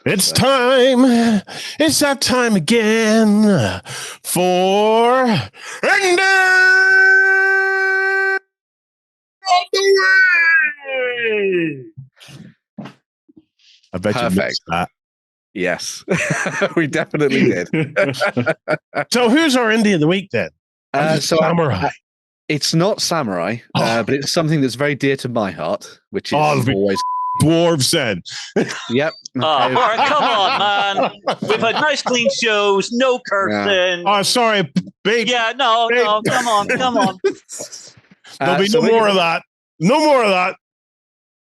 It's time. It's that time again for Ending of the Week. I bet you missed that. Yes, we definitely did. So who's our indie of the week then? Samurai. It's not Samurai, but it's something that's very dear to my heart, which is always Dwarves then. Yep. Oh, all right, come on, man. We've had nice clean shows, no cursing. Oh, sorry, big. Yeah, no, come on. There'll be no more of that. No more of that.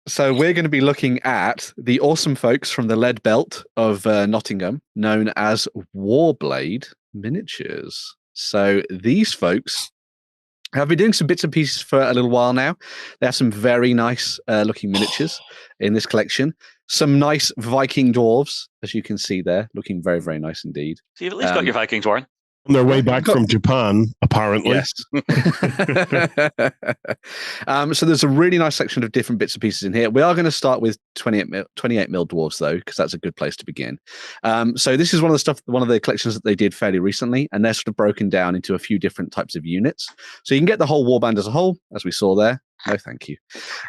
So we're going to be looking at the awesome folks from the Lead Belt of Nottingham, known as Warblade Miniatures. So these folks have been doing some bits and pieces for a little while now. They have some very nice looking miniatures in this collection. Some nice Viking dwarves, as you can see there, looking very, very nice indeed. So you've at least got your Vikings, Warren. On their way back from Japan, apparently. Yes. So there's a really nice section of different bits and pieces in here. We are going to start with 28 mil dwarves, though, because that's a good place to begin. So this is one of the collections that they did fairly recently, and they're sort of broken down into a few different types of units. So you can get the whole warband as a whole, as we saw there. No, thank you.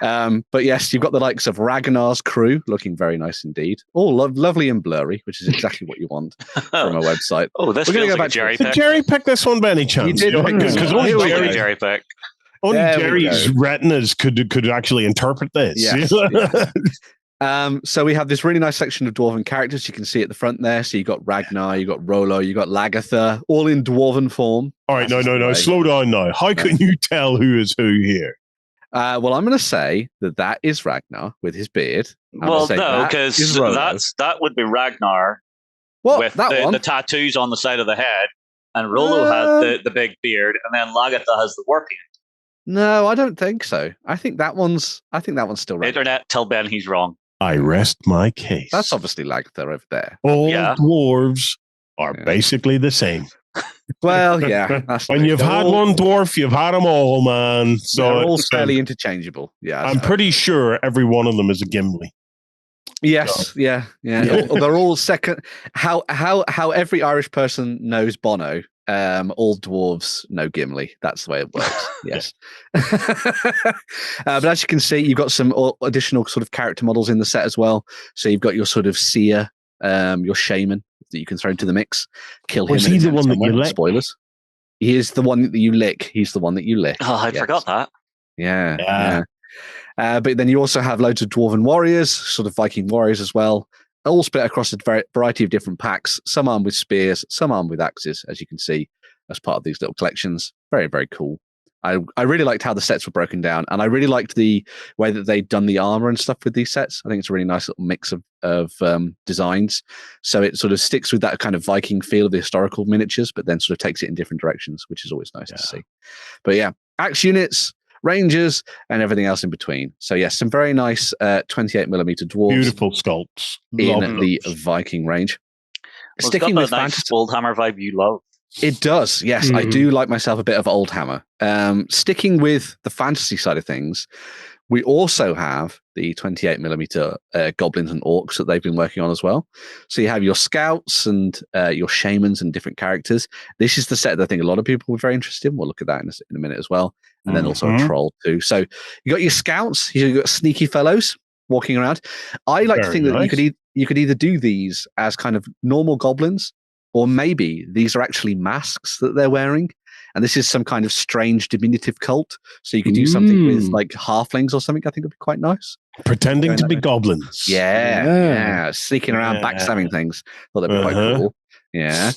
But yes, you've got the likes of Ragnar's crew, looking very nice indeed. All lovely and blurry, which is exactly what you want from a website. Oh, this feels like a jerry pick. Did Jerry pick this one by any chance? You did pick this one. Only Jerry pick. Only Jerry's retinas could actually interpret this. Yes. So we have this really nice section of dwarven characters. You can see at the front there. So you've got Ragnar, you've got Rollo, you've got Lagatha, all in dwarven form. All right, no. Slow down now. How can you tell who is who here? Well, I'm going to say that is Ragnar with his beard. Well, no, because that would be Ragnar with the tattoos on the side of the head, and Rollo has the big beard, and then Lagatha has the war beard. No, I don't think so. I think that one's still Ragnar. Internet, tell Ben he's wrong. I rest my case. That's obviously Lagatha over there. All dwarves are basically the same. Well, yeah. When you've had one dwarf, you've had them all, man. So they're all fairly interchangeable. Yeah, I'm pretty sure every one of them is a Gimli. Yes, so. Yeah. They're all second. How every Irish person knows Bono. All dwarves know Gimli. That's the way it works. Yes. But as you can see, you've got some additional sort of character models in the set as well. So you've got your sort of seer, your shaman that you can throw into the mix. Kill him. Is he the one that you lick? Spoilers. He is the one that you lick. He's the one that you lick. Oh, I forgot that. Yeah. But then you also have loads of dwarven warriors, sort of Viking warriors as well, all split across a variety of different packs, some armed with spears, some armed with axes, as you can see, as part of these little collections. Very, very cool. I really liked how the sets were broken down, and I really liked the way that they'd done the armor and stuff with these sets. I think it's a really nice little mix of designs. So it sort of sticks with that kind of Viking feel of the historical miniatures, but then sort of takes it in different directions, which is always nice to see. But yeah, axe units, rangers, and everything else in between. So yes, some very nice 28mm dwarves. Beautiful sculpts. In the Viking range. Well, sticking with nice Oldhammer vibe you love. It does, yes. I do like myself a bit of Oldhammer. Sticking with the fantasy side of things, we also have the 28mm goblins and orcs that they've been working on as well. So you have your scouts and your shamans and different characters. This is the set that I think a lot of people were very interested in. We'll look at that in a minute as well. And then also a troll too. So you got your scouts, you've got sneaky fellows walking around. I like to think that you could either do these as kind of normal goblins, or maybe these are actually masks that they're wearing. And this is some kind of strange diminutive cult. So you could do something with like halflings or something. I think would be quite nice. Pretending to be goblins. Yeah. Sneaking around, backstabbing things. Thought that'd be quite cool. Yeah.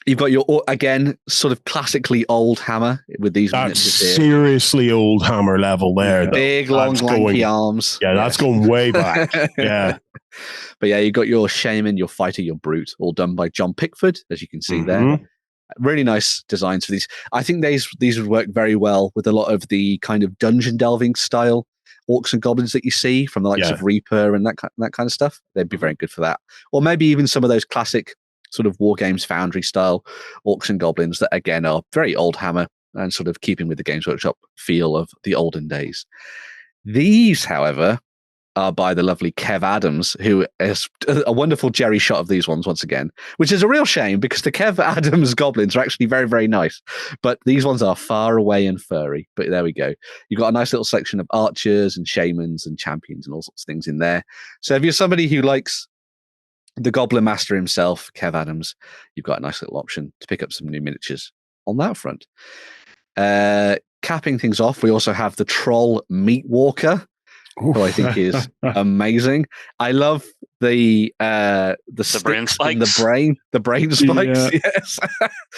You've got your, again, sort of classically Oldhammer with these. That's seriously Oldhammer level there. Big, long, lanky arms. Yeah, that's going way back. Yeah. But yeah, you've got your shaman, your fighter, your brute, all done by John Pickford, as you can see there. Really nice designs for these. I think these would work very well with a lot of the kind of dungeon delving style orcs and goblins that you see from the likes of Reaper and that kind of stuff. They'd be very good for that. Or maybe even some of those classic sort of wargames foundry style orcs and goblins that again are very Oldhammer and sort of keeping with the Games Workshop feel of the olden days. These, however, are by the lovely Kev Adams, who is a wonderful Jerry shot of these ones once again, which is a real shame because the Kev Adams Goblins are actually very, very nice. But these ones are far away and furry. But there we go. You've got a nice little section of archers and shamans and champions and all sorts of things in there. So if you're somebody who likes the Goblin Master himself, Kev Adams, you've got a nice little option to pick up some new miniatures on that front. Capping things off, we also have the Troll Meat Walker, who I think is amazing. I love the brain spikes. The brain spikes. Yes,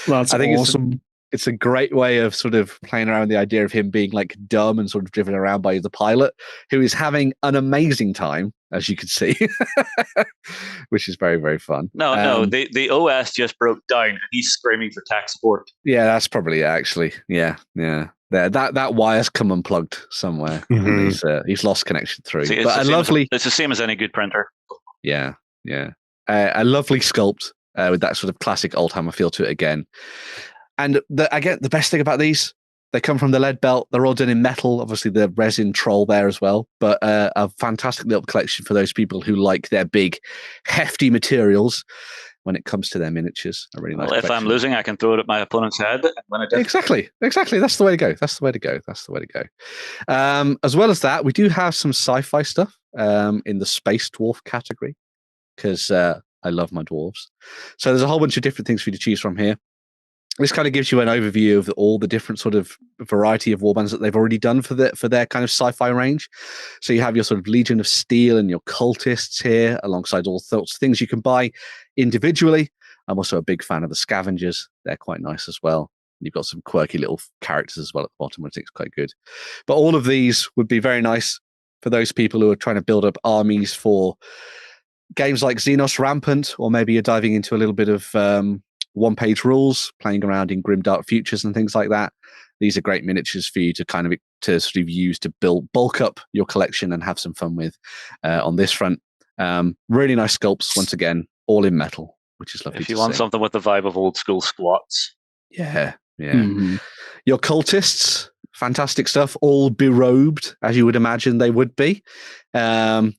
that's awesome. It's a great way of sort of playing around with the idea of him being like dumb and sort of driven around by the pilot, who is having an amazing time, as you can see, which is very, very fun. No, the OS just broke down and he's screaming for tech support. Yeah, that's probably it, actually. Yeah. That wire's come unplugged somewhere. Mm-hmm. He's lost connection through. See, but it's the same as any good printer. Yeah. A lovely sculpt with that sort of classic Oldhammer feel to it again. And the best thing about these, they come from the lead belt. They're all done in metal. Obviously, the resin troll there as well. But a fantastic little collection for those people who like their big, hefty materials when it comes to their miniatures. A really nice if I'm losing, I can throw it at my opponent's head. When I Exactly. That's the way to go. As well as that, we do have some sci-fi stuff in the Space Dwarf category because I love my dwarves. So there's a whole bunch of different things for you to choose from here. This kind of gives you an overview of all the different sort of variety of warbands that they've already done for their kind of sci-fi range. So you have your sort of Legion of Steel and your Cultists here, alongside all sorts of things you can buy individually. I'm also a big fan of the Scavengers. They're quite nice as well. You've got some quirky little characters as well at the bottom, which I think is quite good. But all of these would be very nice for those people who are trying to build up armies for games like Xenos Rampant, or maybe you're diving into a little bit of one-page rules, playing around in Grimdark Futures and things like that. These are great miniatures for you to sort of use to bulk up your collection and have some fun with on this front. Really nice sculpts, once again, all in metal, which is lovely. If you want something with the vibe of old school squats. Yeah. Mm-hmm. Your Cultists, fantastic stuff, all berobed, as you would imagine they would be. One's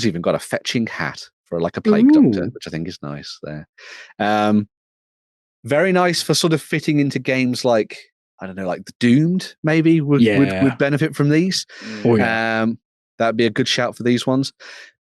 even got a fetching hat for like a plague doctor, which I think is nice there. Very nice for sort of fitting into games like, I don't know, like the Doomed maybe would benefit from these. That'd be a good shout for these ones.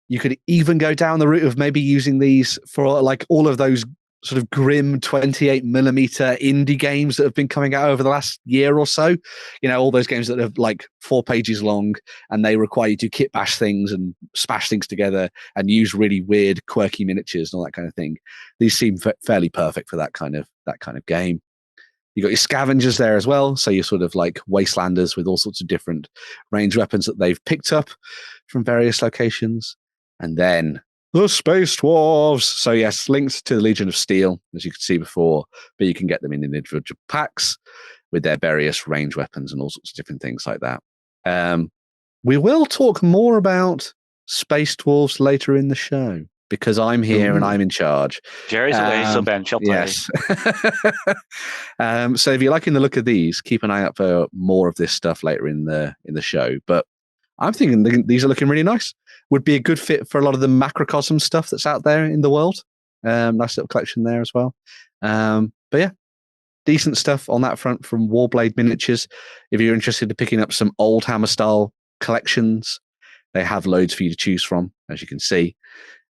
You could even go down the route of maybe using these for like all of those sort of grim 28mm indie games that have been coming out over the last year or so. You know, all those games that are like 4 pages long and they require you to kit bash things and smash things together and use really weird, quirky miniatures and all that kind of thing. These seem fairly perfect for that kind of game. You got your Scavengers there as well, so you're sort of like Wastelanders with all sorts of different range weapons that they've picked up from various locations. And then the Space Dwarves. So yes, linked to the Legion of Steel, as you could see before, but you can get them in individual packs with their various range weapons and all sorts of different things like that. We will talk more about Space Dwarves later in the show because I'm here and I'm in charge. Jerry's away, so Ben shall play. Yes. So if you're liking the look of these, keep an eye out for more of this stuff later in the show. But I'm thinking these are looking really nice. Would be a good fit for a lot of the Macrocosm stuff that's out there in the world. Nice little collection there as well. But yeah, decent stuff on that front from Warblade Miniatures. If you're interested in picking up some Oldhammer style collections, they have loads for you to choose from, as you can see.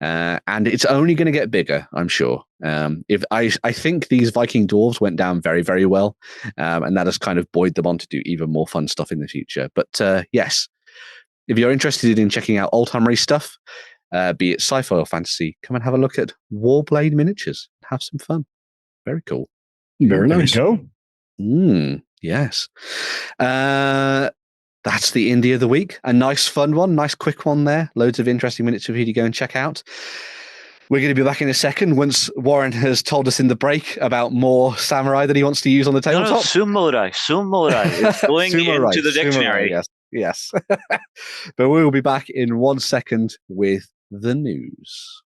And it's only going to get bigger, I'm sure. If I think these Viking dwarves went down very, very well, and that has kind of buoyed them on to do even more fun stuff in the future. But yes, if you're interested in checking out Oldhammer stuff, be it sci-fi or fantasy, come and have a look at Warblade Miniatures. Have some fun. Very cool. Very nice. There you go. Yes. That's the Indie of the week. A nice fun one, nice quick one there. Loads of interesting minutes for you to go and check out. We're going to be back in a second once Warren has told us in the break about more samurai that he wants to use on the tabletop. No, Sumorai. It's going into the dictionary. Sumorai, yes. But we will be back in 1 second with the news.